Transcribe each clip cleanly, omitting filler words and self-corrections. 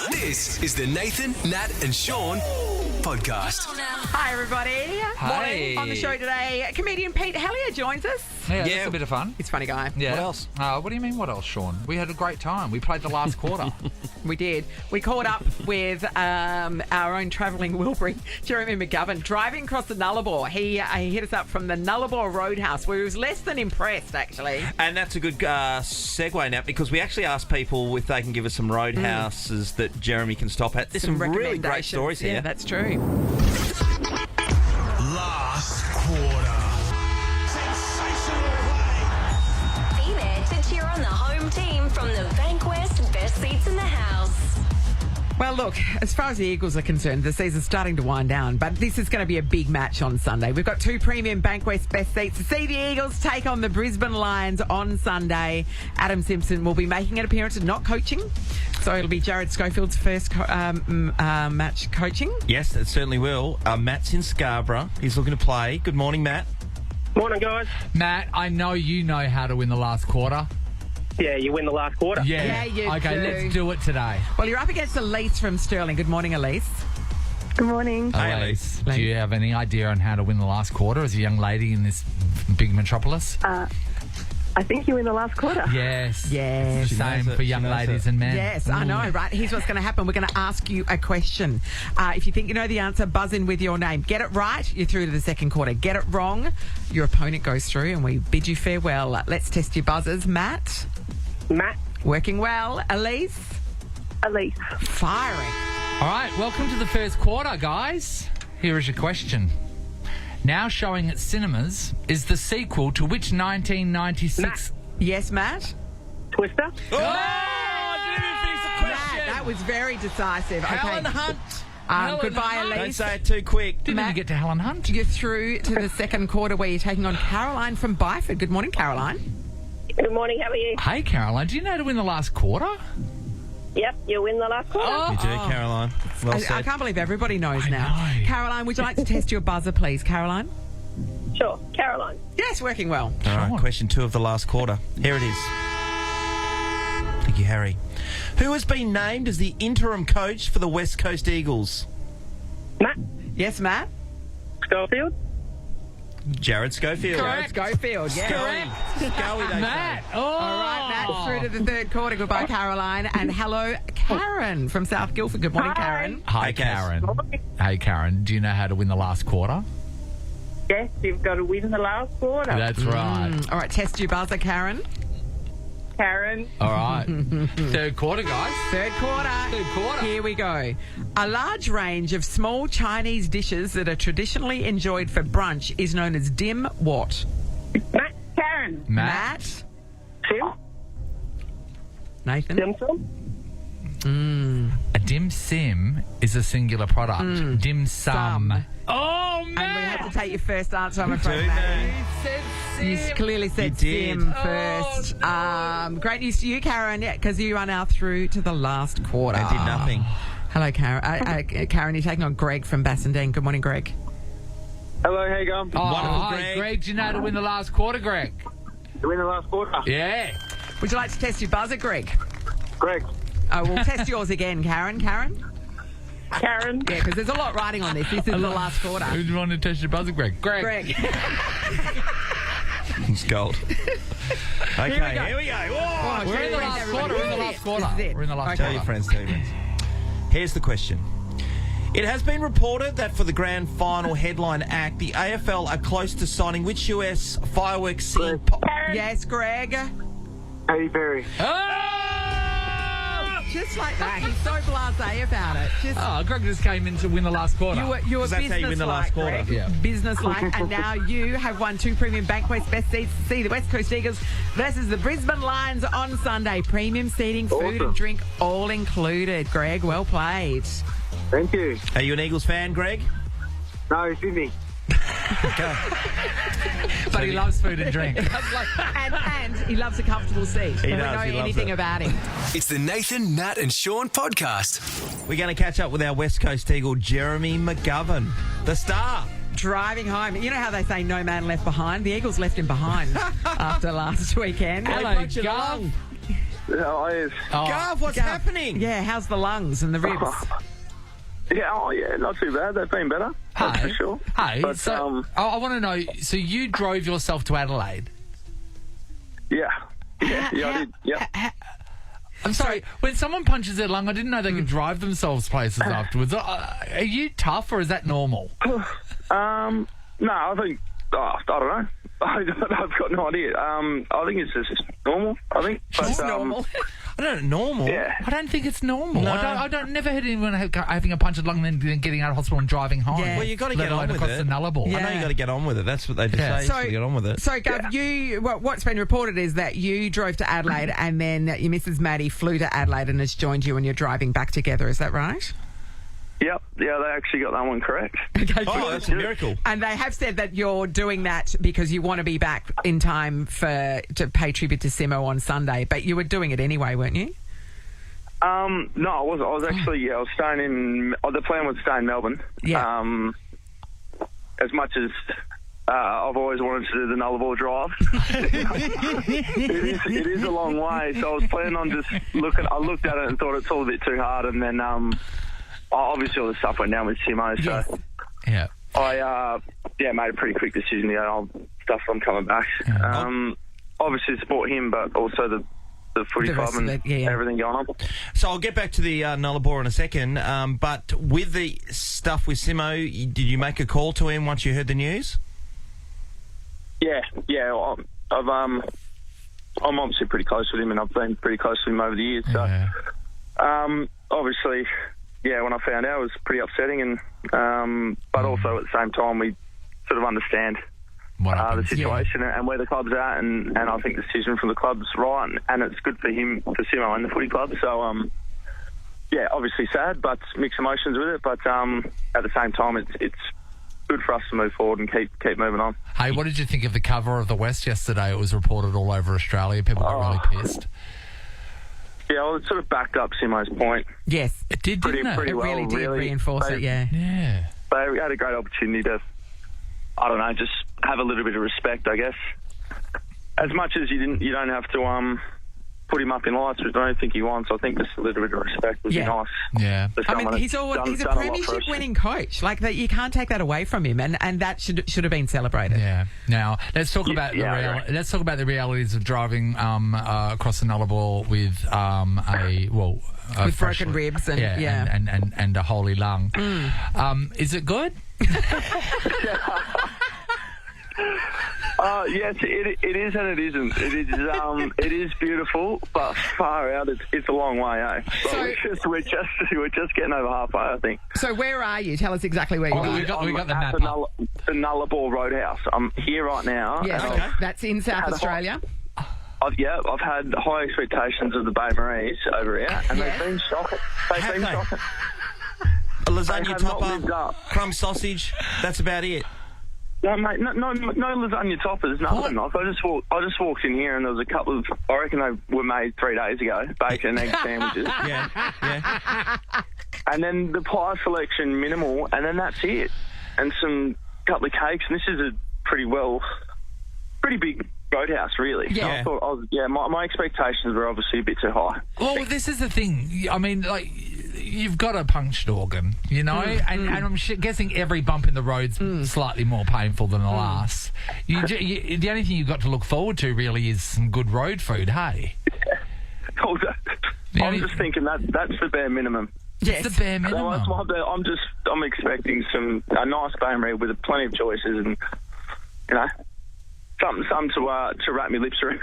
This is the Nathan, Nat and Sean podcast. Hi, everybody. Hi. Morning. On the show today, comedian Pete Helliar joins us. Yeah, that's a bit of fun. He's a funny guy. Yeah. What else? What do you mean, what else, Sean? We had a great time. We played the last quarter. We did. We caught up with our own travelling Wilbury, Jeremy McGovern, driving across the Nullarbor. He hit us up from the Nullarbor Roadhouse, where he was less than impressed, actually. And that's a good segue now, because we actually asked people if they can give us some roadhouses that Jeremy can stop at. There's some really great stories here. Yeah, that's true. Last quarter. Sensational play. Be there to cheer on the home team from the Bankwest Best Seats in the House. Well, look, as far as the Eagles are concerned, the season's starting to wind down, but this is going to be a big match on Sunday. We've got two premium Bankwest Best Seats to see the Eagles take on the Brisbane Lions on Sunday. Adam Simpson will be making an appearance and not coaching, so it'll be Jared Schofield's first match coaching. Yes, it certainly will. Matt's in Scarborough. He's looking to play. Good morning, Matt. Morning, guys. Matt, I know you know how to win the last quarter. Yeah, you win the last quarter. Yeah, you Okay, do. let's do it today. Well, you're up against Elise from Stirling. Good morning, Elise. Good morning. Hey, Elise, do you have any idea on how to win the last quarter as a young lady in this big metropolis? I think you win the last quarter. Yes. Yes. Same knows it. for She young knows ladies it. and men. Yes, I know, right? Here's what's going to happen. We're going to ask you a question. If you think you know the answer, buzz in with your name. Get it right, you're through to the second quarter. Get it wrong, your opponent goes through and we bid you farewell. Let's test your buzzers. Matt, Matt. working well. Elise, Elise. firing. All right, welcome to the first quarter, guys. Here is your question. Now showing at cinemas is the sequel to which 1996... Yes, Matt? Twister. Oh, I didn't even finish the question. Matt, that was very decisive. Helen Okay. Hunt. Goodbye, Hunt. Don't Elise. say it too quick. Didn't Matt- even get to Helen Hunt. You're through to the second quarter where you're taking on Caroline from Byford. Good morning, Caroline. Good morning, how are you? Hey, Caroline, do you know how to win the last quarter? Yep, you win the last quarter. You do, Caroline. Well I said. can't believe everybody knows I now. know. Caroline, would you like to test your buzzer, please, Caroline? Sure, Caroline. Yes, working well. All right, question 2 of the last quarter. Here it is. Thank you, Harry. Who has been named as the interim coach for the West Coast Eagles? Matt. Yes, Matt? Schofield. Jared Schofield. Jared Schofield, yeah. Scully, they Matt! say. Oh! All right, Matt, through to the third quarter. Goodbye, Caroline. And hello, Karen from South Guildford. Good morning, Karen. Hi, Hey, Kaz. Karen. Hey, Karen, do you know how to win the last quarter? Yes, you've got to win the last quarter. That's right. All right, test your buzzer, Karen. Karen. All right. Third quarter, guys. Third quarter. Third quarter. Here we go. A large range of small Chinese dishes that are traditionally enjoyed for brunch is known as dim what? Matt. Karen. Matt. Tim. Nathan? Simpson. A dim sim is a singular product. Dim sum. Sum. Oh, And we Matt! had to take your first answer, I'm afraid, do, Matt. Matt. Said You sim. clearly said You did. sim first. Great news to you, Karen, because you are now through to the last quarter. I did nothing. Hello, Karen. Karen, you're taking on Greg from Bassendean. Good morning, Greg. Hello, how you going? Oh, Wonderful, hi, Greg. Greg. Do you know how to win the last quarter, Greg? You win the last quarter. Yeah. Would you like to test your buzzer, Greg? Greg. We'll test yours again, Karen. Karen? Karen. Yeah, because there's a lot riding on this. This is the last quarter. Who do you want to test your buzzer, Greg? Greg. It's gold. Okay, Here we go. here we go. Whoa. We're in the last quarter. We're in the last quarter. This is it. We're in the last Okay. Tell quarter. your friends, tell your friends. Here's the question. It has been reported that for the grand final headline act, the AFL are close to signing which US fireworks scene... Yes, Greg. Katy Perry. Oh! Just like that. He's so blasé about it. Just Oh, Greg just came in to win the last quarter. you were 'Cause that's how you win the last business-like, quarter. Greg. Yeah. Business-like. And now you have won 2 premium Bankwest Best Seats to see the West Coast Eagles versus the Brisbane Lions on Sunday. Premium seating, food and drink, all included. Greg, well played. Thank you. Are you an Eagles fan, Greg? No, Sydney. Okay. But he loves food and drink. And he loves a comfortable seat. He If we does, know he loves anything it. about him. It's the Nathan, Nat and Sean podcast. We're going to catch up with our West Coast Eagle, Jeremy McGovern, the star. Driving home. You know how they say no man left behind? The Eagles left him behind after last weekend. Hello, Punch it Gov. along. Oh, yes. Gav, what's happening? Yeah, how's the lungs and the ribs? Yeah, not too bad. They've been better, that's for sure. Hey, But, so I want to know, so you drove yourself to Adelaide? yeah, I did. Yeah. I'm sorry, when someone punches their lung, I didn't know they could drive themselves places afterwards. Are you tough or is that normal? No, I think, I don't know. I've got no idea. I think it's just normal, I think. But, It's normal. I don't know, normal. Yeah. I don't think it's normal. No. I don't never heard anyone having a punctured lung and then getting out of hospital and driving home. Yeah. Well, you got to let get alone on with across it. the Nullarbor. Yeah. I know you got to get on with it. That's what they just Yeah. say. So, get on with it. So, Gav, what's been reported is that you drove to Adelaide and then your Mrs. Maddie flew to Adelaide and has joined you and you're driving back together. Is that right? Yep, yeah, they actually got that one correct. Okay, Oh, good. that's a miracle. And they have said that you're doing that because you want to be back in time to pay tribute to Simo on Sunday, but you were doing it anyway, weren't you? No, I was. I was actually. I was staying in. The plan was to stay in Melbourne. Yeah. As much as I've always wanted to do the Nullarbor drive, it is a long way. So I was planning on just looking. I looked at it and thought it's all a bit too hard, and then obviously all the stuff went down with Simo. So Yes. Yeah. I made a pretty quick decision to go. Stuff. I'm coming back. Obviously support him, but also the footy The club rest of and it, yeah. everything going on. So I'll get back to the Nullarbor in a second. But with the stuff with Simo, did you make a call to him once you heard the news? Yeah. I'm obviously pretty close with him, and I've been pretty close with him over the years. So, Yeah. obviously, when I found out, it was pretty upsetting, and but also at the same time, we sort of understand What the happens? situation and where the club's at, and I think the decision from the club's right, and it's good for him, for Simo and the footy club. So, obviously sad, but mixed emotions with it. But at the same time, it's good for us to move forward and keep moving on. Hey, what did you think of the cover of the West yesterday? It was reported all over Australia. People got really pissed. Yeah, well, it sort of backed up Simo's point. Yes. It did, didn't it? pretty It well, really did reinforce They- it, yeah. Yeah. They had a great opportunity to, I don't know, just have a little bit of respect, I guess. As much as you don't have to put him up in lights, which I don't think he wants. I think just a little bit of respect would be nice. Yeah. For I mean, someone he's that's a done a lot for us. premiership-winning coach. Like that, you can't take that away from him, and that should have been celebrated. Yeah. Now let's talk about let's talk about the realities of driving across the Nullarbor with With broken ribs and and a holy lung. Is it good? Yes, it is and it isn't. It is beautiful, but far out. It's a long way, eh? But So- we're just getting over halfway, I think. So where are you? Tell us exactly where you are. we got the At map up. the Nullarbor Roadhouse. I'm here right now. Yes, and Okay. that's in South Had a Australia. I've had high expectations of the Bay Maries over here, and Yeah. they've been shocking. Have they? shocking. A lasagna have not lived topper, up. crumb sausage. That's about it. No, mate, no lasagna toppers, nothing. Like, I just walked in here and there was a couple of, I reckon they were made 3 days ago, bacon and egg sandwiches. Yeah. And then the pie selection minimal, and then that's it. And some couple of cakes, and this is a pretty big roadhouse, really. Yeah. So I thought, my expectations were obviously a bit too high. Well, this is the thing. I mean, like, you've got a punctured organ, you know, and I'm guessing every bump in the road's slightly more painful than the last. The only thing you've got to look forward to really is some good road food, hey? I'm just thinking that's the bare minimum. Yes. It's the bare So minimum. that's I'm expecting a nice Bay Marie with plenty of choices and, you know, something to wrap my lips around.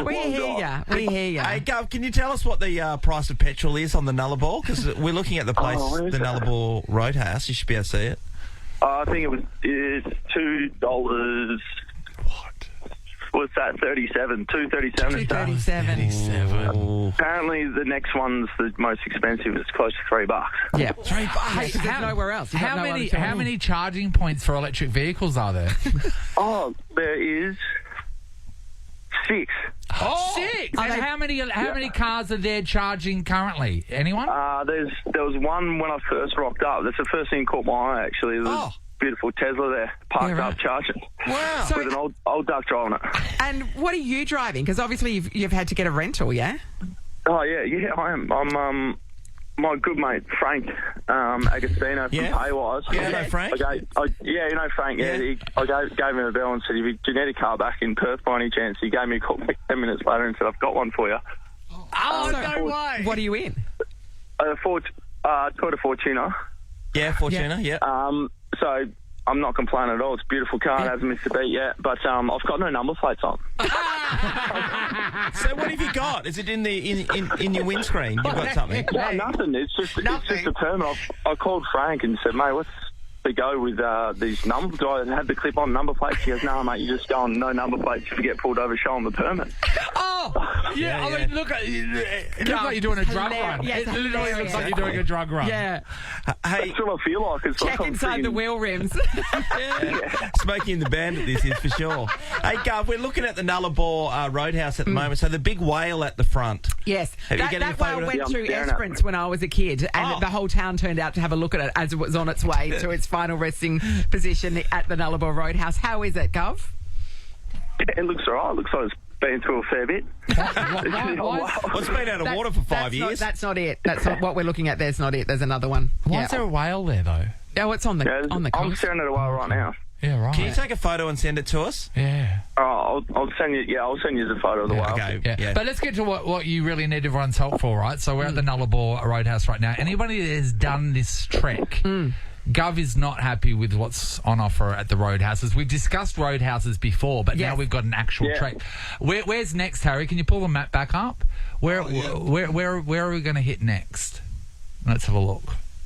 We hear ya. We hear ya. Hey, Gov, can you tell us what the price of petrol is on the Nullarbor? Because we're looking at the place, where is the that? Nullarbor Roadhouse. You should be able to see it. I think it's $2. What? What's that? 37. $2.37. $2.37. Apparently, the next one's the most expensive. It's close to $3. Yeah. Hey, Because there's nowhere else. You've got no other how choice. many charging points for electric vehicles are there? Oh, there is 6. Six. Are And they- how many cars are there charging currently? Anyone? There was one when I first rocked up. That's the first thing that caught my eye, actually. There was beautiful Tesla there, parked Yeah, up charging. Wow. So- With an old duck driving it. And what are you driving? Because obviously you've had to get a rental, yeah? Oh, yeah, I am. I'm my good mate Frank Agostino from Yeah. Paywise. Yeah, I know Frank. Yeah, you know Frank. Yeah, I gave him a bell and said, "If you get a car back in Perth by any chance?" He gave me a call like 10 minutes later and said, "I've got one for you." Oh, no way. What are you in? Toyota Fortuner. Yeah, Fortuna, yeah. So I'm not complaining at all. It's a beautiful car. It hasn't missed a beat yet, but I've got no number plates on. So what have you got? Is it in your windscreen? You've got something? No, nothing. It's just a permit. I called Frank and said, "Mate, what's the go with these numbers? Do I have the clip-on number plates?" He goes, "No, mate, you just go on no number plates. If you get pulled over, show them the permit." Oh, yeah. I mean, look like you're doing a drug run. Yes, It literally looks like you're doing a drug run. Yeah. Hey, That's what I feel like. It's Check like I'm inside the friggin- wheel rims. Smoking the Bandit, this is for sure. Hey, Gov, we're looking at the Nullarbor Roadhouse at the moment. So the big whale at the front. Yes. Have you That, got that any favourite? whale went Yeah, I'm through staring at Esperance when I was a kid, and Oh. the whole town turned out to have a look at it as it was on its way to its final resting position at the Nullarbor Roadhouse. How is it, Gov? It looks all right. It looks like it's been through a fair bit. Well, it's been out of water for 5 years. That's not it. That's not what we're looking at. There's not it. There's another one. Why is there a whale there, though? Oh, it's on the Yeah, on the I'm coast. staring at a whale right now. Yeah, right. Can you take a photo and send it to us? Yeah. Oh, I'll send you. Yeah, I'll send you the photo of the whale. Okay, Yeah. yeah. But let's get to what you really need everyone's help for, right? So we're at the Nullarbor Roadhouse right now. Anybody that has done this trek, Gov is not happy with what's on offer at the roadhouses. We've discussed roadhouses before, but now Yes. we've got an actual Yeah. trek. Where's next, Harry? Can you pull the map back up? Where are we going to hit next? Let's have a look.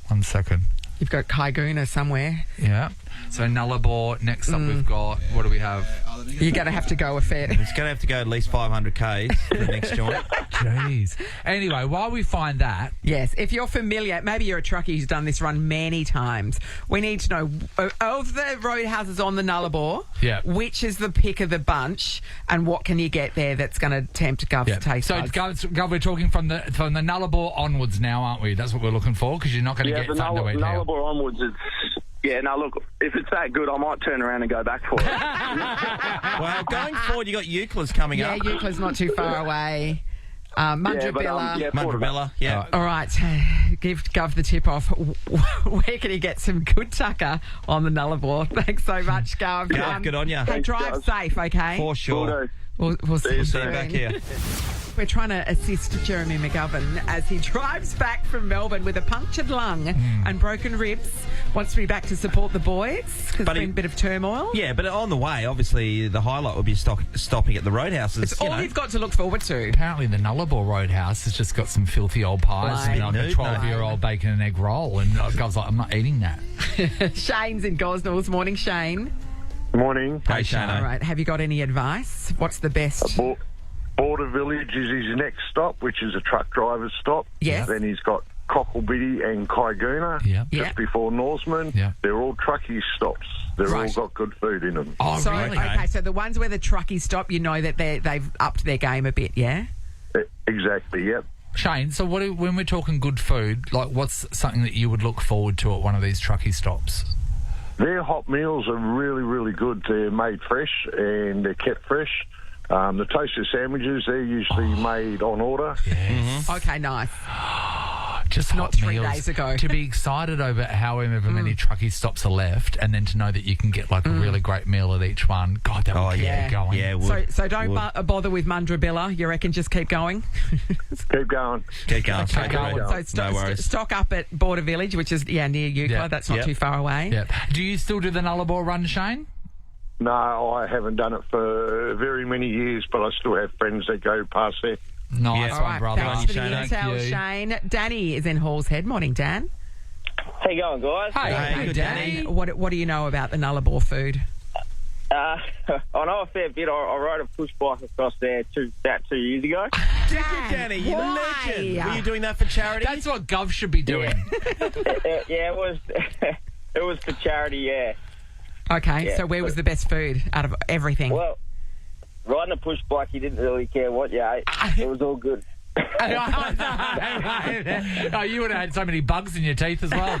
1 second. You've got Kaiguna somewhere. Yeah. So Nullarbor. Next up, we've got, what do we have? You're going to have to go a fair. It's going to have to go at least 500 Ks for the next joint. Jeez. Anyway, while we find that, Yes, if you're familiar, maybe you're a truckie who's done this run many times. We need to know of the roadhouses on the Nullarbor, Yeah. which is the pick of the bunch, and what can you get there that's going to tempt Gov's taste So, buds? Gov, we're talking from the Nullarbor onwards now, aren't we? That's what we're looking for, because you're not going to Yeah, get but something to eat now. Nullarbor onwards, it's... Yeah, no, look, if it's that good, I might turn around and go back for it. Well, going forward, you got Euclid's coming Yeah, up. Euclid's not too far away. Mundrabilla. Mundrabilla, yeah. All right, give Gov the tip off. Where can he get some good tucker on the Nullarbor? Thanks so much, Gov. Gov, good on ya. Hey, drive safe, okay? For sure. We'll see you See you soon. back here. We're trying to assist Jeremy McGovern as he drives back from Melbourne with a punctured lung and broken ribs. Wants to be back to support the boys because there's been a bit of turmoil. Yeah, but on the way, obviously, the highlight will be stopping at the roadhouses. It's all you've got to look forward to. Apparently, the Nullarbor Roadhouse has just got some filthy old pies and like a Nude, 12-year-old bacon and egg roll. And Gov's like, I'm not eating that. Shane's in Gosnells. Morning, Shane. Morning. Hey, Shane. All right, have you got any advice? What's the best? Border Village is his next stop, which is a truck driver's stop. Yes. Then he's got Cocklebiddy and Kaiguna Yeah. Yeah. just before Norseman. Yeah. They're all truckie stops. They're Right. all got good food in them. Oh, So, really? okay, so the ones where the truckies stop, you know that they've upped their game a bit, yeah? Exactly, yep. Shane, so when we're talking good food, like what's something that you would look forward to at one of these truckie stops? Their hot meals are really, really good. They're made fresh and they're kept fresh. The toasted sandwiches, they're usually made on order. Yes. Okay, nice. Just Not hot 3 meals. days ago. To be excited over however many truckie stops are left, and then to know that you can get like a really great meal at each one. God, that would keep yeah. you going. Yeah, would. So don't bother with Mundrabilla. You reckon just keep going? Keep going. Keep going. Okay, Straight so through. No worries. stock up at Border Village, which is near Euclid. Yeah. That's not Yep. too far away. Yeah. Do you still do the Nullarbor run, Shane? No, I haven't done it for very many years, but I still have friends that go past there. Nice Yeah. All one, right, brother. thanks for the Shane. intel, Thank you. Shane. Danny is in Hall's Head. Morning, Dan. How you going, guys? Hey, good Danny. What do you know about the Nullarbor food? I know a fair bit. I rode a push bike across there about 2 years ago. Did you, Danny? You Why? legend. Were you doing that for charity? That's what Gov should be doing. Yeah, it was it was for charity, yeah. Okay, Yeah. so where was the best food out of everything? Well, riding a push bike, you didn't really care what you ate. It was all good. Oh, you would have had so many bugs in your teeth as well.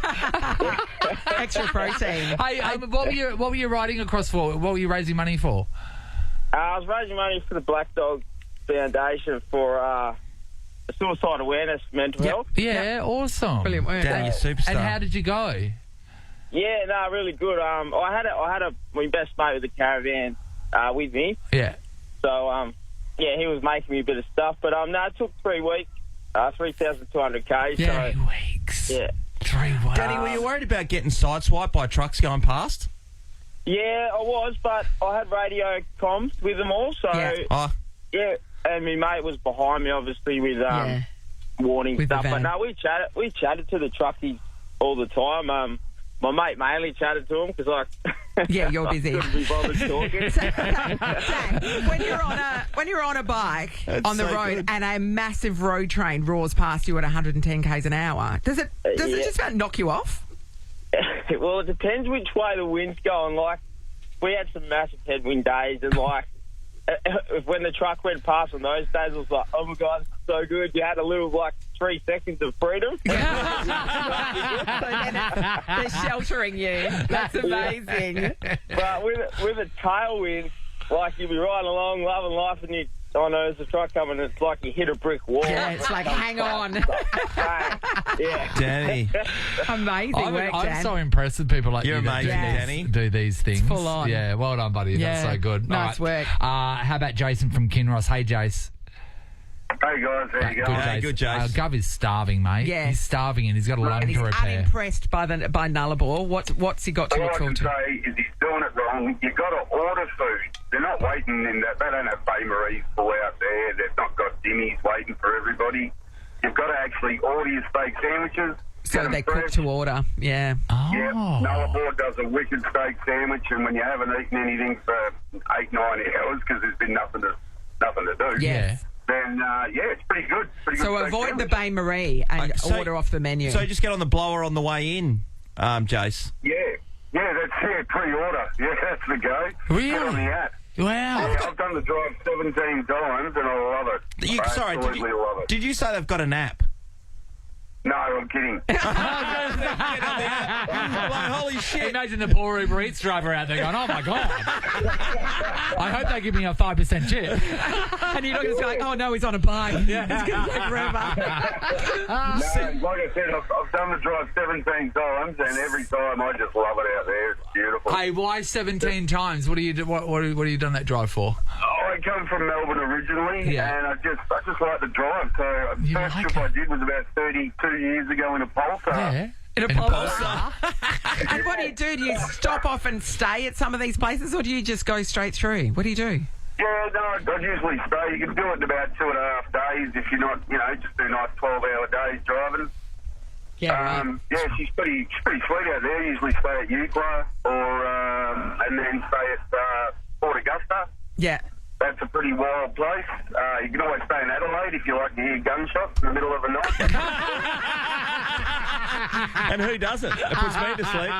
Extra protein. Hey, what were you riding across for? What were you raising money for? I was raising money for the Black Dog Foundation for suicide awareness, mental health. Yeah, awesome. Brilliant work. Danny, you superstar. And how did you go? Yeah, no, really good. I had my best mate with the caravan with me. Yeah. So yeah, he was making me a bit of stuff. But no, it took 3 weeks, 3,200 Yeah, so weeks. yeah. 3 weeks. Danny, were you worried about getting sideswiped by trucks going past? Yeah, I was, but I had radio comms with them all, so Oh, yeah. And my mate was behind me, obviously, with warning With the stuff. But van. no, we chatted to the truckies all the time. My mate mainly chatted to him because Yeah, you're busy. couldn't be bothered talking. Dan, when you're on a bike on the so road good. and a massive road train roars past you at 110 k's an hour, does it Yeah. just about knock you off? Well, it depends which way the wind's going. Like, we had some massive headwind days, and like, when the truck went past on those days, it was like, oh my God, it's so good. You had a little, like, 3 seconds of freedom. So then they're sheltering you. That's amazing. But with a tailwind, like, you'll be riding along, loving life, and there's a truck coming, and it's like you hit a brick wall. Yeah, it's like, hang on. Yeah. Danny. Amazing work, I'm Dan. so impressed with people like You're you that amazing, Yes. Danny. do these things. full on. Yeah, well done, buddy. That's Yeah. so good. Nice All work. How about Jason from Kinross? Hey, Jace. Hey guys, how you Good, going? Hey, good, Jace. Gov is starving, mate. Yes. He's starving and he's got a lung And he's to repair. unimpressed by Nullarbor. What's he got to All I look can forward to? say is he's doing it wrong. You've got to order food. They're not waiting in that. They don't have Bay Marie's full out there. They've not got dimmies waiting for everybody. You've got to actually order your steak sandwiches. So get they them cook fresh. to order. Yeah. Oh. Yeah, Nullarbor does a wicked steak sandwich, and when you haven't eaten anything for 8-9 hours because there's been nothing to do, Yes. then it's pretty good. Pretty So good steak avoid the sandwich. Bay Marie and order off the menu. So just get on the blower on the way in, Jace. Yeah, that's it. Pre-order. Yeah, that's the go. Really? Get on the app. Wow. Yeah, I've done the drive 17 times and I love it. I absolutely love it. Did you say they've got an app? No, I'm kidding. Like, holy shit. Imagine the poor Uber Eats driver out there going, oh my God. I hope they give me a 5% tip. And you're not going to be like, oh no, he's on a bike. It's going to take forever. No, like I said, I've done the drive 17 times and every time I just love it out there. It's beautiful. Hey, why 17 times? What do you do? What have you done that drive for? I come from Melbourne originally, Yeah. and I just like the drive. So the You first like trip it? I did was about 32 years ago in a Pulsar. Yeah. In a Polestar. And what do you do? Do you stop off and stay at some of these places, or do you just go straight through? What do you do? Yeah, no, I'd usually stay. You can do it in about 2.5 days if you're not, just do nice 12-hour days driving. Yeah, Yeah, she's pretty sweet out there. Usually stay at Eucla and then stay at Port Augusta. Yeah. That's a pretty wild place. You can always stay in Adelaide if you like to hear gunshots in the middle of the night. And who doesn't? It puts me to sleep.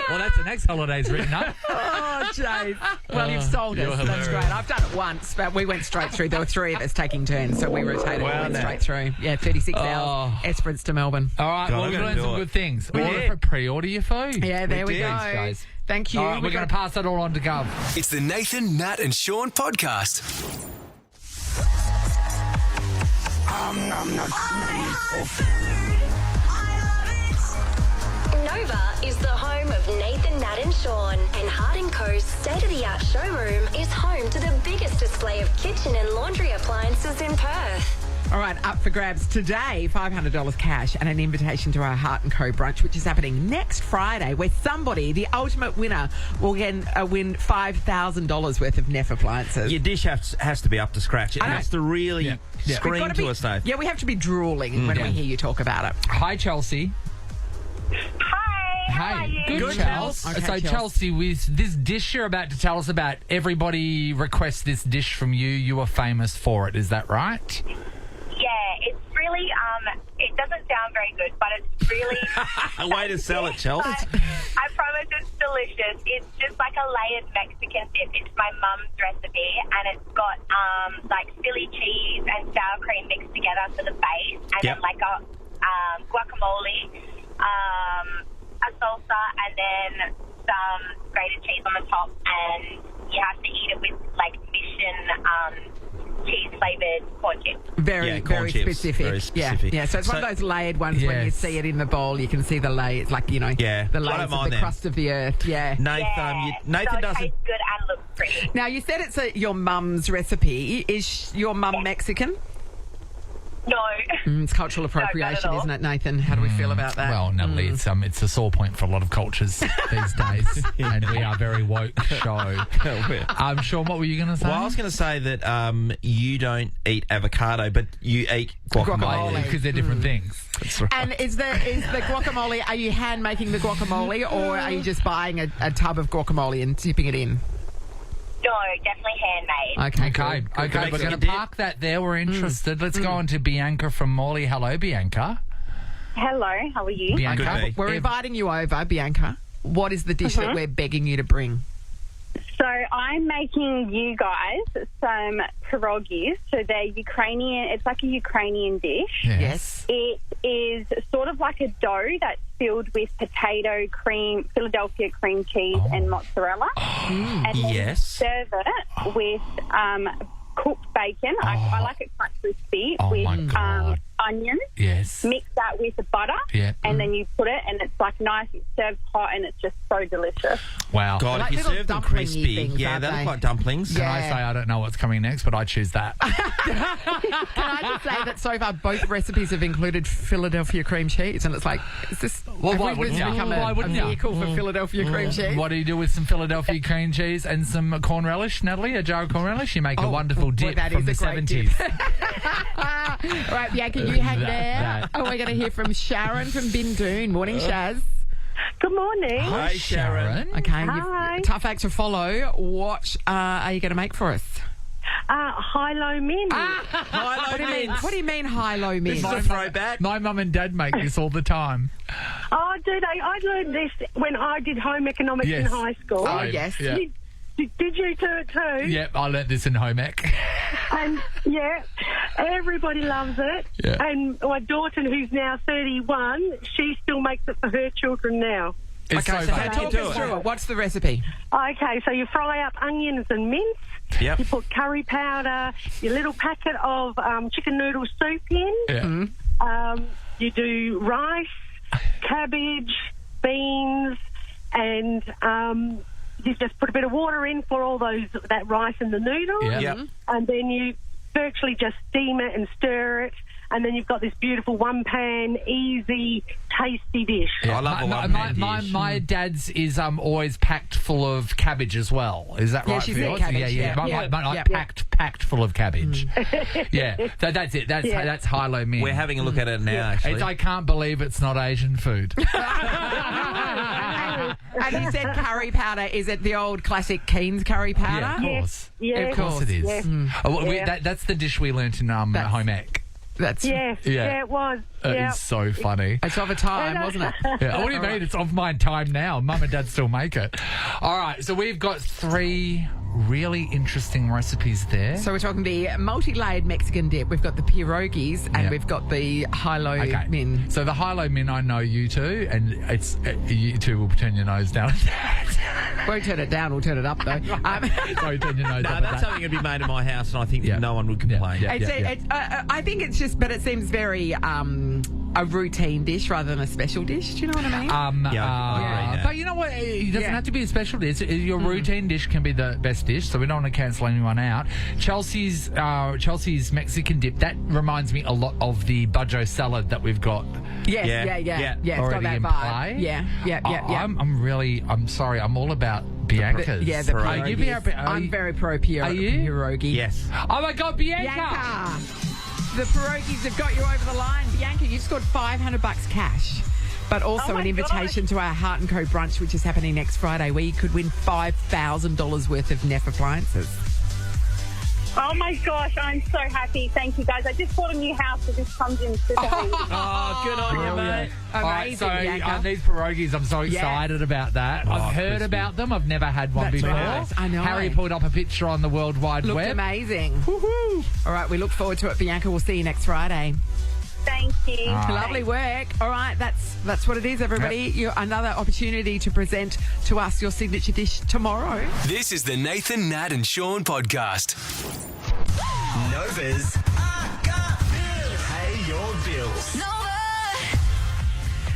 Well, that's the next holiday's written up. Oh, Jay. Well, you've sold You're us. That's hilarious. great. I've done it once, but we went straight through. There were 3 of us taking turns, so we rotated and went now. straight through. Yeah, 36 hours. Esperance to Melbourne. All right, God, well, I'm we've gonna learned do some it. good things. We Order did. for pre-order your food. Yeah, there we did. go. Thanks, guys. Thank you. All right, we're going to pass that all on to Gov. It's the Nathan, Nat, and Sean podcast. Nova is the home of Nathan, Nat and Sean, and Hart & Co.'s state-of-the-art showroom is home to the biggest display of kitchen and laundry appliances in Perth. All right, up for grabs today, $500 cash and an invitation to our Hart & Co. brunch, which is happening next Friday, where somebody, the ultimate winner, will win $5,000 worth of Neff appliances. Your dish has to be up to scratch. It I know. has to really Yeah. We've scream gotta to be- us, Dave. Yeah, we have to be drooling when we hear you talk about it. Hi, Chelsea. Hi, how are you? Good, Chelsea. Okay, So, Chels. Chelsea, with this dish you're about to tell us about, everybody requests this dish from you. You are famous for it. Is that right? Yeah, it's really, it doesn't sound very good, but it's really... A way to sell it, Chelsea. But I promise it's delicious. It's just like a layered Mexican dip. It's my mum's recipe, and it's got like Philly cheese and sour cream mixed together for the base, and then like a guacamole, a salsa, and then some grated cheese on the top, and you have to eat it with like Mission cheese-flavoured corn chips. Very specific. Very specific. Yeah. So it's one of those layered ones when you see it in the bowl, you can see the layers, like, the layers of the crust of the earth. Yeah. Nathan so it doesn't... tastes good and looks pretty. Now, you said it's your mum's recipe. Is your mum Mexican? No. It's cultural appropriation, isn't it, Nathan? How do we feel about that? Well, Natalie, it's a sore point for a lot of cultures these days, and we are a very woke show. Sean, what were you going to say? Well, I was going to say that you don't eat avocado, but you eat guacamole. Because they're different things. That's right. And is the guacamole, are you hand making the guacamole, or are you just buying a tub of guacamole and tipping it in? No, definitely handmade. Okay, we're going to park that there. We're interested. Let's go on to Bianca from Morley. Hello, Bianca. Hello, how are you? Bianca. We're inviting you over, Bianca. What is the dish that we're begging you to bring? So I'm making you guys some pierogies. So they're Ukrainian. It's like a Ukrainian dish. Yes. It is sort of like a dough that's filled with potato cream, Philadelphia cream cheese, and mozzarella. And then you serve it with cooked bacon. I like it quite crispy with onions. Yes. Mix that with the butter. Yeah. And then you put it, and it's like nice. It's served hot, and it's just so delicious. Wow. God, Like if you little serve them dumpling-y crispy, things, they aren't look they? like dumplings. Can I say I don't know what's coming next, but I choose that. Can I just say that so far both recipes have included Philadelphia cream cheese, and it's like, is this Well, have why we wouldn't you? become Why a wouldn't you? vehicle for Philadelphia cream cheese? What do you do with some Philadelphia cream cheese and some corn relish, Natalie? A jar of corn relish? You make a wonderful dip that from is the a great 70s. All right, Bianca, you hang there. Oh, we're going to hear from Sharon from Bindoon. Morning, Shaz. Good morning. Hi, Sharon. Okay, Hi. tough act to follow. What are you going to make for us? High-low min. What do you mean high-low min? This is a throwback. My mum and dad make this all the time. Oh, do they? I learned this when I did home economics in high school. Oh, yes. Yeah. Did you do it too? Yep, I learnt this in home ec. And, everybody loves it. Yeah. And my daughter, who's now 31, she still makes it for her children now. It's Okay, so funny. talk us through it. What's the recipe? Okay, so you fry up onions and mince. Yep. You put curry powder, your little packet of chicken noodle soup in. Yeah. You do rice, cabbage, beans, and you just put a bit of water in for all that rice and the noodles. Yeah. Yep. And then you virtually just steam it and stir it. And then you've got this beautiful one-pan, easy, tasty dish. I love a one-pan dish. My dad's is always packed full of cabbage as well. Is that Yeah, right? she for said yours? cabbage, Yeah. yeah. My Yeah. packed full of cabbage. Yeah. So that's it. That's high-low min. We're having a look at it now, actually. I can't believe it's not Asian food. And you said curry powder. Is it the old classic Keen's curry powder? Yeah, of course. Yeah. Of course it is. Yes. That's the dish we learnt in home ec. That's Yeah, it was. It's so funny. It's of a time, wasn't it? Yeah. What do you mean? It's of my time now. Mum and Dad still make it. All right, so we've got 3 really interesting recipes there. So we're talking the multi-layered Mexican dip. We've got the pierogies and we've got the high-low min. So the high-low min, I know you two, and it's you two will turn your nose down at that. Won't turn it down, we'll turn it up though. Sorry, turn your nose No, up at that's that. something that'd be made in my house, and I think no one would complain. I think it's just, but it seems very a routine dish rather than a special dish. Do you know what I mean? I agree now. But you know what? It doesn't have to be a special dish. Your routine dish can be the best dish, so we don't want to cancel anyone out. Chelsea's Mexican dip, that reminds me a lot of the budjo salad that we've got. Yeah. It's got Already that in vibe. play. Yeah. I'm sorry, I'm all about Bianca's. The pierogies. Are I'm you? very pro pierogi. Yes. Oh my God, Bianca! Bianca! The pierogies have got you over the line. Bianca, you've scored $500 cash. But also an invitation to our Heart & Co brunch, which is happening next Friday, where you could win $5,000 worth of Neff appliances. Oh, my gosh, I'm so happy. Thank you, guys. I just bought a new house, so this comes in super handy. Oh, good on you, mate. All right, Amazing, so Bianca. these pierogies, I'm so excited about that. I've heard crispy. about them. I've never had one That's before. right. I know. Harry pulled up a picture on the World Wide Looked Web. amazing. Woohoo! All right, we look forward to it, Bianca. We'll see you next Friday. Thank you. Lovely work. All right, that's what it is, everybody. Another opportunity to present to us your signature dish tomorrow. This is the Nathan, Nat and Sean podcast. Nova's I Got Bills. Pay your bills.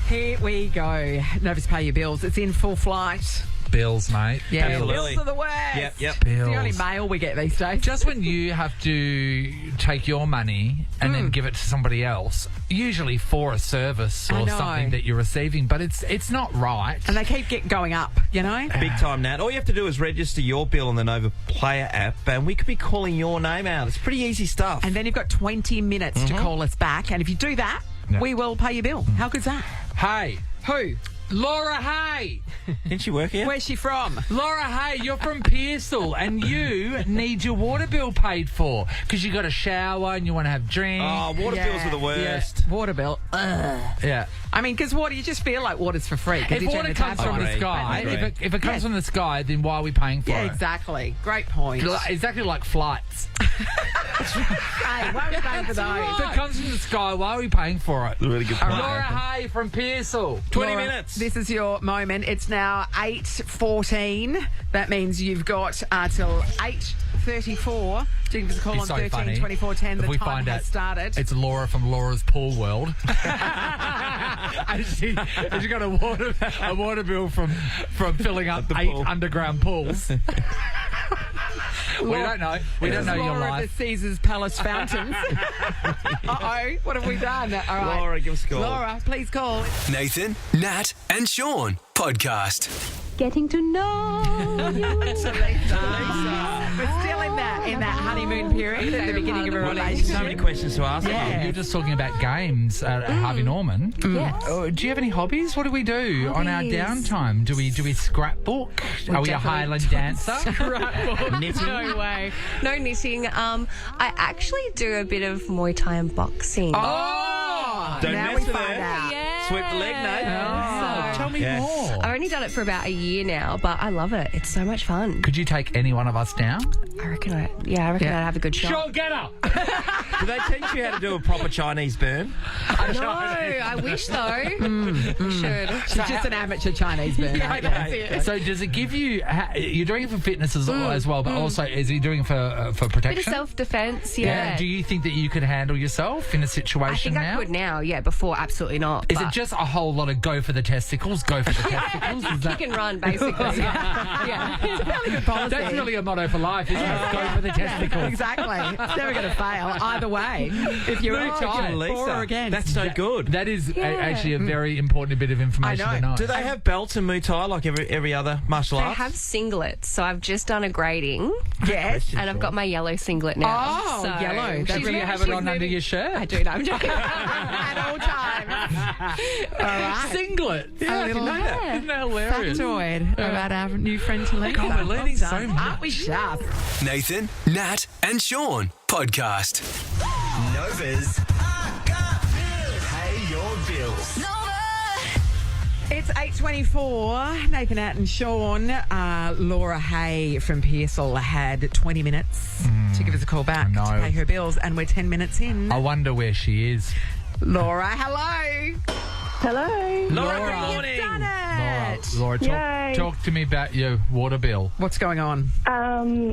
Here we go. Nova's Pay Your Bills. It's in full flight. Bills, mate. Yeah, Absolutely. bills are the worst. Yep. It's the only mail we get these days. Just when you have to take your money and then give it to somebody else, usually for a service I or know. something that you're receiving, but it's not right. And they keep going up, you know? Big time, Nat. All you have to do is register your bill on the Nova Player app, and we could be calling your name out. It's pretty easy stuff. And then you've got 20 minutes to call us back. And if you do that, we will pay your bill. How good's that? Hey, Who? Laura Hay. Didn't she work here? Where's she from? Laura Hay, you're from Pearsall and you need your water bill paid for because you got a shower and you want to have drinks. Oh, water bills are the worst. Water bill. Ugh. Yeah. I mean, because water, you just feel like water's for free. 'cause If you turn water the comes tap from on. the sky, I agree. if it comes from the sky, then why are we paying for Yeah, it? exactly. Great point. Exactly like flights. Hey, why are we paying for those? If it comes from the sky, why are we paying for it? Really good point. Laura Hay from Pearsall. 20 Laura, minutes. This is your moment. It's now 8:14. That means you've got till 8:34. Do you give us a call It's on so 13 funny 24 10. if The we time find has out started. It's Laura from Laura's Pool World. and she got a water bill from filling up 8 pool. underground pools. We don't know. We don't know your Laura life. at the Caesars Palace fountains. Uh-oh, what have we done? All right. Laura, give us a call. Laura, please call. Nathan, Nat and Sean podcast. Getting to know you. We're still in that honeymoon period at the beginning of a So relationship. many questions to ask. Yeah. You're just talking about games at Harvey Norman. Yes. Oh, do you have any hobbies? What do we do on our Hobbies. downtime? Do we scrapbook? Are we a Highland dancer? Knitting. No way. No knitting. I actually do a bit of Muay Thai and boxing. Oh, Don't now mess we with find her. out. Yeah. Sweep the leg, Nate. Tell me Yeah. more. I've only done it for about a year now, but I love it. It's so much fun. Could you take any one of us down? I reckon I'd have a good shot. Sure, get up. Do they teach you how to do a proper Chinese burn? No, I wish so. I should. She's just an amateur Chinese burner. Okay. So does it give you? You're doing it for fitness as well, but also is he doing it for Bit protection? of self-defense, yeah. Do you think that you could handle yourself in a I situation think now? I could now, yeah. Before, absolutely not. Is but it just a whole lot of go for the testicles? Go for the testicles? Is that- kick and run, basically? yeah. It's a fairly good policy. That's really a motto for life, isn't it? Go for the testicles. Exactly. It's never going to fail either way. If you're No, tired, Lisa, for or against. that's so good. That is actually a very important bit of information I to know. know. Do they have belts in Muay Thai like every other martial They art? have singlets, so I've just done a grading, Yes. and I've got my yellow singlet now. Oh, so yellow. Do She's you have it on under your shirt? I do. No, I'm joking. At all times. All right. Singlet. A little Isn't that hilarious? factoid about our new friend Talisa. God, we're learning so Well done. much. Aren't we sharp? Nathan, Nat and Sean podcast. Nova's I Got Bills. Pay your bills. It's 8:24. Nathan, Nat and Sean. Laura Hay from Pearsall had 20 minutes to give us a call back I to know. pay her bills, and we're 10 minutes in. I wonder where she is. Laura, hello. Hello. Laura, Laura. good morning. Done it. Laura, Yay. talk to me about your water bill. What's going on?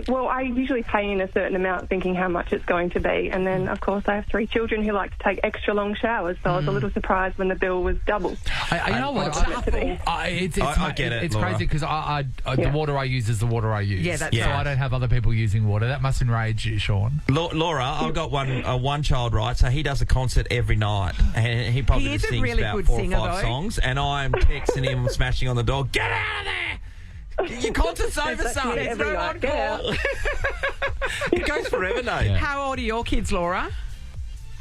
Well, I usually pay in a certain amount thinking how much it's going to be. And then, of course, I have 3 children who like to take extra long showers. So I was a little surprised when the bill was double. You know what? I get it, It's Laura. crazy because the water I use is the water I use. Yeah, that's So right. I don't have other people using water. That must enrage you, Sean. Laura, I've got one child, right? So he does a concert every night, and he probably He is just a sings really about good 4 or singer, 5 though. songs, and I'm texting him, smashing on the door. Get out of there! Your concert's over, son. It's every night. Get out. It goes forever, Nate. Yeah. How old are your kids, Laura?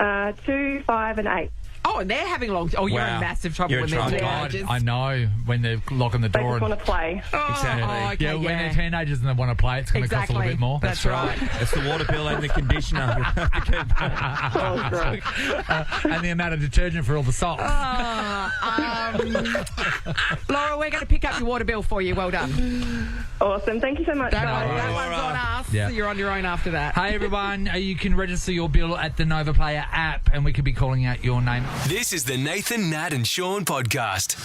2, 5 and 8. Oh, and they're having long... Oh, you're Wow. in massive trouble You're when in they're trouble. teenagers. I know when they're locking the They door. just want to play. Exactly. Oh, okay, Yeah, when they're teenagers and they want to play, it's going to cost a little bit more. That's right. It's the water bill and the conditioner. Oh, great. And the amount of detergent for all the socks. Laura, we're going to pick up your water bill for you. Well done. Awesome. Thank you so much, That guys. one's on us. Yeah. You're on your own after that. Hey everyone, you can register your bill at the Nova Player app and we could be calling out your name. This is the Nathan, Nat and Sean podcast.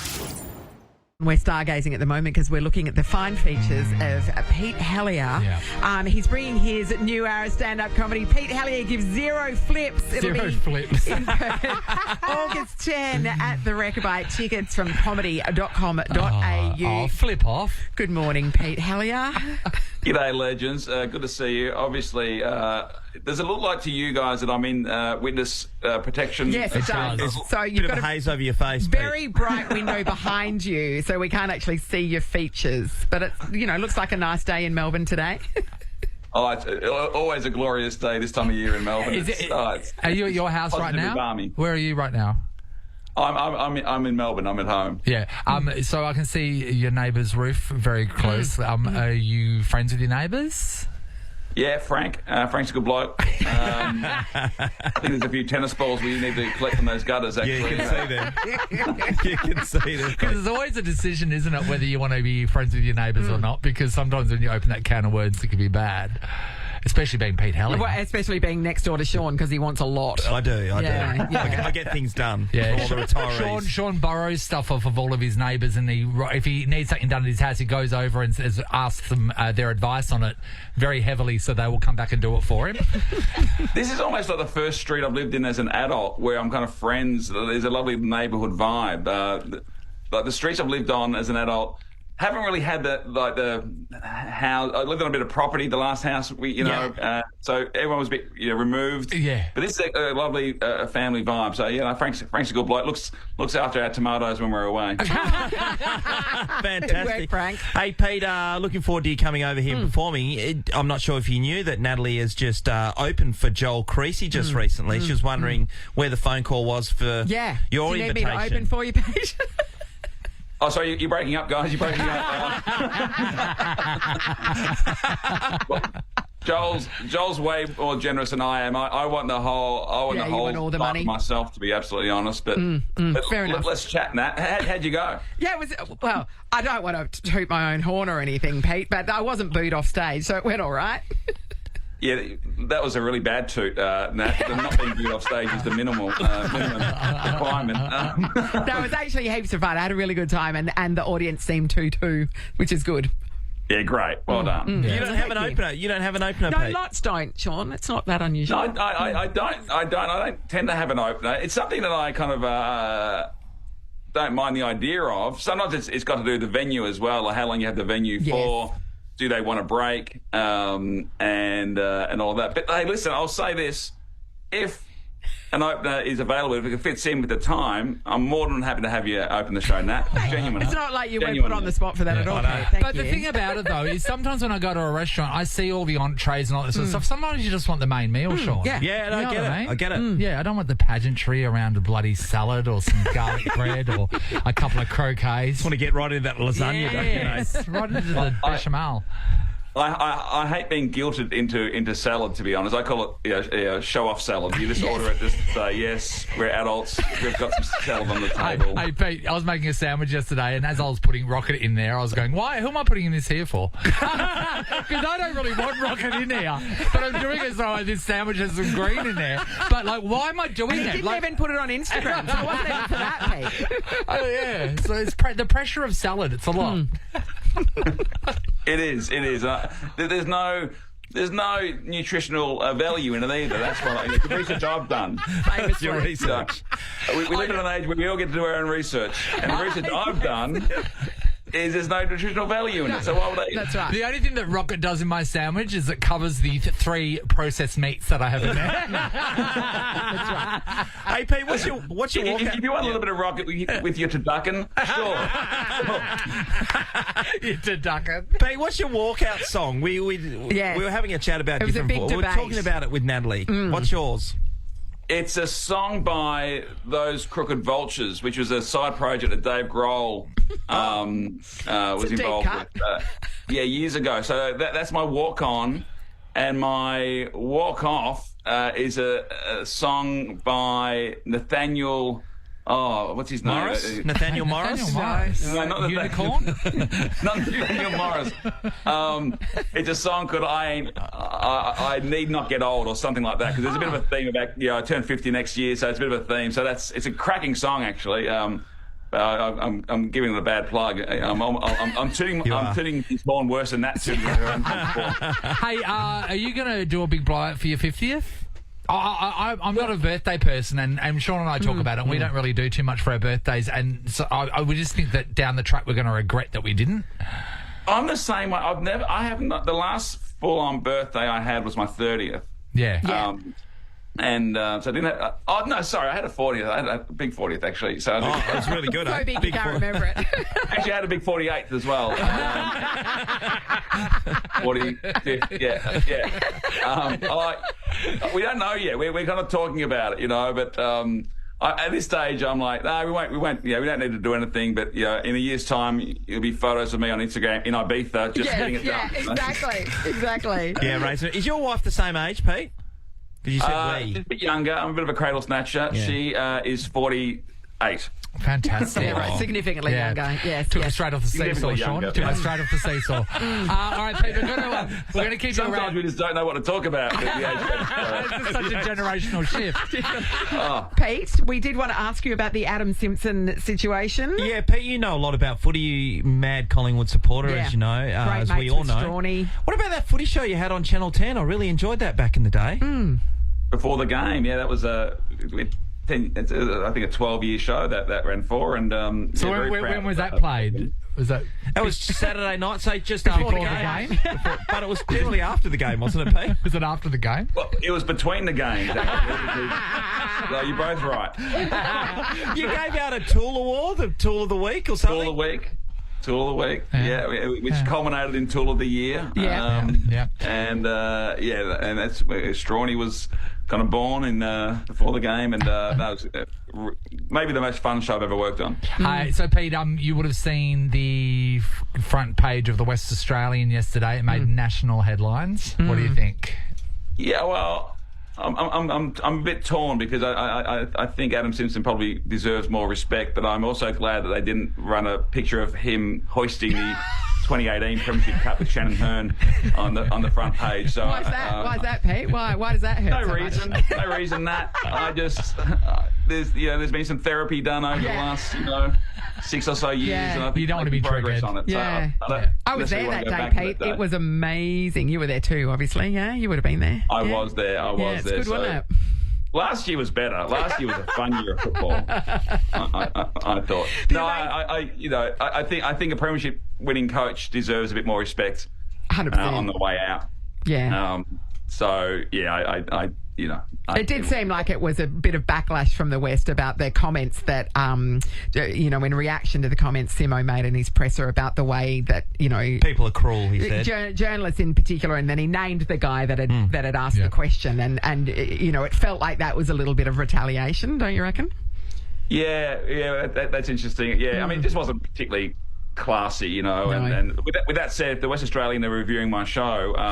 We're stargazing at the moment because we're looking at the fine features of Pete Helliar. Yeah. He's bringing his new hour stand-up comedy. Pete Helliar gives zero flips. Zero flips. In Perth, August 10 at the Rechabite. Tickets from comedy.com.au. Oh, flip off. Good morning, Pete Helliar. G'day, legends. Good to see you. Obviously, does it look like to you guys that I'm in witness protection? Yes, it does. So Bit you've of got a a haze over your face. very bright window behind you, so we can't actually see your features. But it, looks like a nice day in Melbourne today. Oh, it's always a glorious day this time of year in Melbourne. Are you at your house right positively now? balmy. Where are you right now? I'm in Melbourne. I'm at home. Yeah. So I can see your neighbour's roof very close. Are you friends with your neighbours? Yeah, Frank. Frank's a good bloke. I think there's a few tennis balls we need to collect from those gutters, actually. Yeah, you can see them. You can see them. Because there's always a decision, isn't it, whether you want to be friends with your neighbours or not? Because sometimes when you open that can of words, it can be bad. Especially being Pete Helliar. Well, especially being next door to Sean because he wants a lot. I do. Yeah. I get things done Yeah, for all the retirees. Sean borrows stuff off of all of his neighbours, and if he needs something done at his house, he goes over and asks them their advice on it very heavily, so they will come back and do it for him. This is almost like the first street I've lived in as an adult where I'm kind of friends. There's a lovely neighbourhood vibe. Like the streets I've lived on as an adult haven't really had the house. I lived on a bit of property. The last house, so everyone was a bit removed. Yeah. But this is a lovely family vibe. So Frank's a good bloke. Looks after our tomatoes when we're away. Fantastic. Good work, Frank. Hey, Pete, looking forward to you coming over here and performing. I'm not sure if you knew that Natalie has just opened for Joel Creasy just recently. She was wondering where the phone call was for your Do you need me invitation. to open for you, Pete? Oh, sorry, you're breaking up, guys. You're breaking up. Joel's way more generous than I am. I want the whole. you want all the money myself, to be absolutely honest. But, fair enough. Let's chat, Nat. How'd you go? Yeah, it was. Well, I don't want to toot my own horn or anything, Pete, but I wasn't booed off stage, so it went all right. Yeah, that was a really bad toot, Nat. Not being viewed off stage is the minimum requirement. No, it was actually heaps of fun. I had a really good time, and the audience seemed to too, which is good. Yeah, great. Well done. You don't have an opener. You don't have an opener, No, Pete. lots don't, Sean. It's not that unusual. No, I don't tend to have an opener. It's something that I kind of don't mind the idea of. Sometimes it's got to do with the venue as well, or how long you have the venue for. Do they want a break, and all that? But hey, listen, I'll say this: if an opener is available, if it fits in with the time, I'm more than happy to have you open the show, Nat. Genuinely. It's not like you were put on the spot for that at all, Pete. Thank But you. the thing about it, though, is sometimes when I go to a restaurant, I see all the entrees and all this sort of stuff. Sometimes you just want the main meal, Sean. Yeah. Yeah, You know I get what it. I mean? I get it. Yeah, I don't want the pageantry around a bloody salad or some garlic bread or a couple of croquets. Just want to get right into that lasagna, don't you know? Yes, right into the bechamel. I hate being guilted into salad, to be honest. I call it show-off salad. You just order it, just say, yes, we're adults, we've got some salad on the table. Hey, Pete, I was making a sandwich yesterday, and as I was putting Rocket in there, I was going, why? Who am I putting in this here for? Because I don't really want Rocket in here. But I'm doing it so this sandwich has some green in there. But, why am I doing You that? didn't even put it on Instagram, so it wasn't even for that, Pete. Oh, yeah. So it's the pressure of salad. It's a lot. It is. There's no nutritional value in it either. That's why the research I've done. Your research. We live in an age where we all get to do our own research, and the research I've done is there's no nutritional value in it. So why would I eat it? That's right. The only thing that Rocket does in my sandwich is it covers the 3 processed meats that I have in there. That's right. Hey, Pete, what's your walkout? If you want a little bit of Rocket with your turducken, sure. Your turducken. Pete, what's your walkout song? We were having a chat about It was a different. big We were debate. talking about it with Natalie. What's yours? It's a song by Those Crooked Vultures, which was a side project that Dave Grohl was involved with. Years ago. So that's my walk-on. And my walk-off is a song by Nathaniel... Oh, what's his name? Morris? Nathaniel Morris? No, not Unicorn? Not Nathaniel Morris. It's a song called I Need Not Get Old or something like that, because there's a bit of a theme about, I turn 50 next year, so it's a bit of a theme. So it's a cracking song, actually. I'm giving it a bad plug. I'm tuning his horn worse than that. Hey, are you going to do a big blowout for your 50th? I'm not a birthday person, and Sean and I talk about it, and we don't really do too much for our birthdays, and so I would just think that down the track we're going to regret that we didn't. I'm the same way. The last full-on birthday I had was my 30th. Yeah. So I didn't have... I had a 40th. I had a big 40th, actually. So that's really good. So big you can't remember it. Actually, I had a big 48th as well. 45th, yeah. We don't know yet. We're kind of talking about it, but... at this stage, I'm like, no, we won't. We don't need to do anything. But in a year's time, it'll be photos of me on Instagram in Ibiza, just getting it done. Exactly. Yeah, Razor. Is your wife the same age, Pete? Because you said she's a bit younger. I'm a bit of a cradle snatcher. Yeah. She is 48. Fantastic. Yeah, right. Significantly younger. Yes. Took us straight off the seesaw, Sean. Took us straight off the seesaw. All right, Pete, we're going to keep you around. Sometimes we just don't know what to talk about. It's such a generational shift. Pete, we did want to ask you about the Adam Simpson situation. Yeah, Pete, you know a lot about footy. You mad Collingwood supporter, as you know, as we all know. Strawny. What about that footy show you had on Channel 10? I really enjoyed that back in the day. Before the game, that was I think a 12-year show that ran for, and so when was that played? That was Saturday night, so just before the game. But it was generally after the game, wasn't it, Pete? Was it after the game? Well, it was between the games. No, you're both right. You gave out a Tool Award, the Tool of the Week or something? Tool of the Week, which culminated in Tool of the Year. And that's where Strawny was kind of born in before the game, and that was maybe the most fun show I've ever worked on. So Pete, you would have seen the front page of the West Australian yesterday. It made national headlines. What do you think? Yeah, well, I'm a bit torn, because I think Adam Simpson probably deserves more respect, but I'm also glad that they didn't run a picture of him hoisting the 2018 Premiership Cup with Shannon Hearn on the front page. So why is that? Why is that, Pete? Why does that hurt? No reason. That I just there's been some therapy done over the last 6 or so years, and I think you don't want to be progress on it. Yeah. So I was there that day, Pete. It was amazing. You were there too, obviously. Yeah, you would have been there. I was there. It's good, wasn't it? Last year was better. Last year was a fun year of football. I thought. No, I think a premiership winning coach deserves a bit more respect 100% on the way out. Yeah. It did seem like it was a bit of backlash from the West about their comments that, in reaction to the comments Simo made in his presser about the way that, people are cruel, he said. Journalists in particular, and then he named the guy that had asked the question, and it felt like that was a little bit of retaliation, don't you reckon? Yeah, that's interesting. Yeah, I mean, it just wasn't particularly classy, No. And with that said, if the West Australian are reviewing my show, they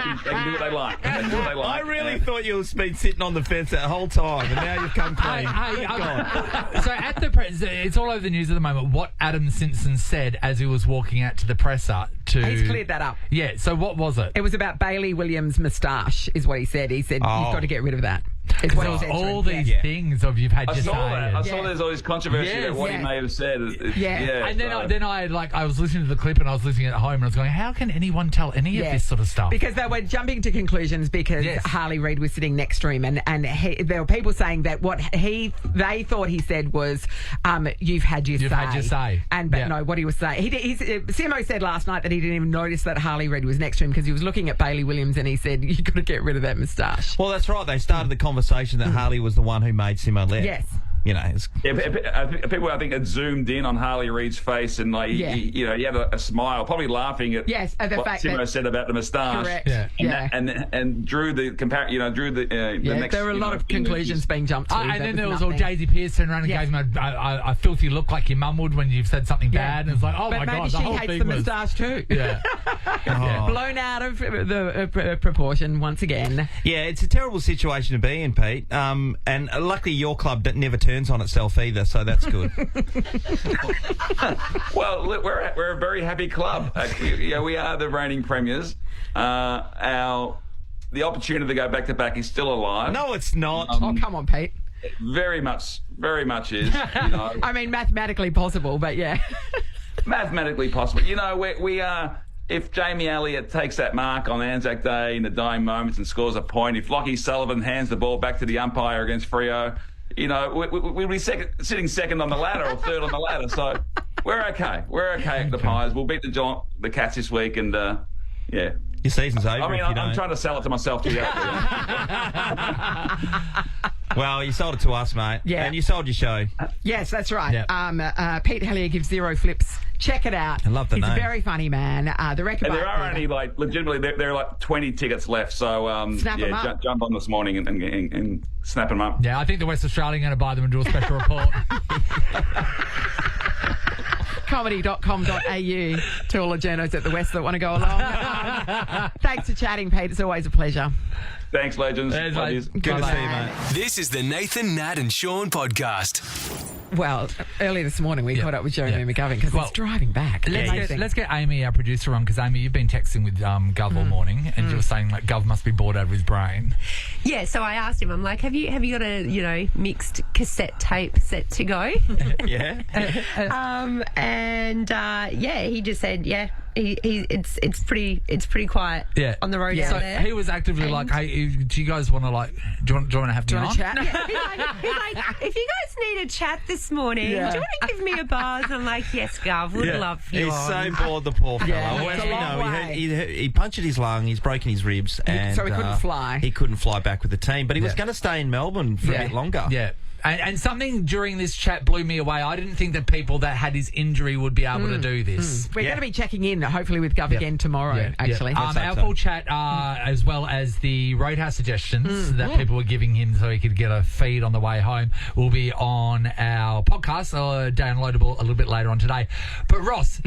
can do what they like. I really thought you had been sitting on the fence that whole time, and now you've come clean. So at the it's all over the news at the moment what Adam Simpson said as he was walking out to the presser. He's cleared that up. Yeah, so what was it? It was about Bailey Williams' moustache, is what he said. He said, you've got to get rid of that. It's what he said all these things you've had to say. I saw there's all this controversy about what he may have said. And then I was listening to the clip, and I was listening at home, and I was going, how can anyone tell any of this sort of stuff? Because they were jumping to conclusions because Harley Reid was sitting next to him, and there were people saying that what they thought he said was, you've had your say. But no, what he was saying, Simo said last night that he didn't even notice that Harley Reid was next to him because he was looking at Bailey Williams, and he said, you've got to get rid of that moustache. Well, that's right. They started the conversation that Harley was the one who made Simo left. Yes. you know, it's... People, I think, had zoomed in on Harley Reid's face and, like, he had a smile, probably laughing at the what fact Simo that... said about the moustache. Correct. Yeah. And drew the next... There were a lot of conclusions being jumped to. And then there was all Daisy Pearce turned around and gave him a filthy look like your mum would when you've said something bad. And it's like, oh, but my maybe God, the she whole hates thing the was... moustache too. Yeah. Blown out of the proportion once again. Yeah, it's a terrible situation to be in, Pete. And luckily your club never turns on itself either, so that's good. Well, look, we're a very happy club. We are the reigning premiers. The opportunity to go back to back is still alive. No, it's not. Oh, come on, Pete. Very much is. I mean, mathematically possible, but yeah. Mathematically possible. We are... If Jamie Elliott takes that mark on Anzac Day in the dying moments and scores a point, if Lachie Sullivan hands the ball back to the umpire against Freo, we'll be sitting second on the ladder or third on the ladder. So we're okay. We're okay at the Pies. We'll beat the Cats this week, and yeah. Your season's over. I mean, I'm trying to sell it to myself to get Well, you sold it to us, mate. Yeah. And you sold your show. Yes, that's right. Yep. Pete Helliar gives 0 flips. Check it out. I love the name. He's a very funny man. The record. And there are only, legitimately, there are like 20 tickets left. So, Snap 'em up. Jump on this morning and snap them up. Yeah, I think the West Australian are going to buy them and do a special report. Comedy.com.au to all the journos at the West that want to go along. Thanks for chatting, Pete. It's always a pleasure. Thanks, legends. Good to see you, mate. This is the Nathan, Nat and Sean podcast. Well, early this morning we caught up with Jeremy McGovern because he's driving back. Let's get Amy, our producer, on, because Amy, you've been texting with Gov all morning, and you were saying like Gov must be bored out of his brain. Yeah, so I asked him, I'm like, have you got a mixed cassette tape set to go? Yeah. He just said it's pretty quiet on the road. So there. he was actively like, hey, do you guys want to do you want to have me on? Chat? He's like, if you guys need a chat this morning, do you want to give me a buzz? I'm like, yes, Gov, would love you. He's on. so bored, the poor fellow. Yeah, Well, it's a long way. he punctured his lung, he's broken his ribs, and so he couldn't fly. He couldn't fly back with the team, but he was going to stay in Melbourne for a bit longer. Yeah. And something during this chat blew me away. I didn't think that people that had his injury would be able to do this. We're going to be checking in, hopefully, with Gov again tomorrow, actually. Our full chat, as well as the Roadhouse suggestions that people were giving him so he could get a feed on the way home, will be on our podcast, downloadable a little bit later on today. But Ross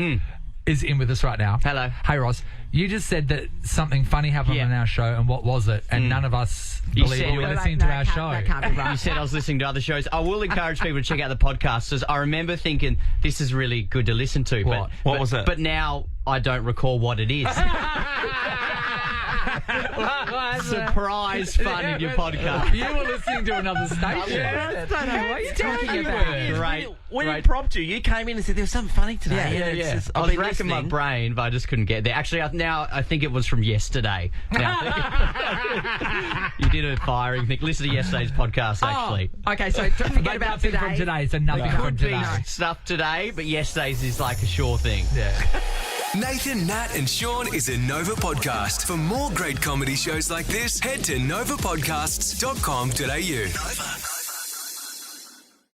is in with us right now. Hello. Hey, Ross. You just said that something funny happened on our show, and what was it? And none of us believe you were listening to our show. That can't be right. You said I was listening to other shows. I will encourage people to check out the podcast, because I remember thinking this is really good to listen to. What was it? But now I don't recall what it is. Surprise fun in your podcast. You were listening to another station. I don't know what you're talking about. Great. We didn't prompt you. You came in and said there was something funny today. Yeah. I was racking my brain, but I just couldn't get there. Actually, I think it was from yesterday. Now, you did a firing thing. Listen to yesterday's podcast, actually. Okay, so forget about nothing today. from today. So nothing from today. Stuff today, but yesterday's is like a sure thing. Yeah. Nathan, Nat and Sean is a Nova podcast. For more great comedy shows like this, head to novapodcasts.com.au. Nova.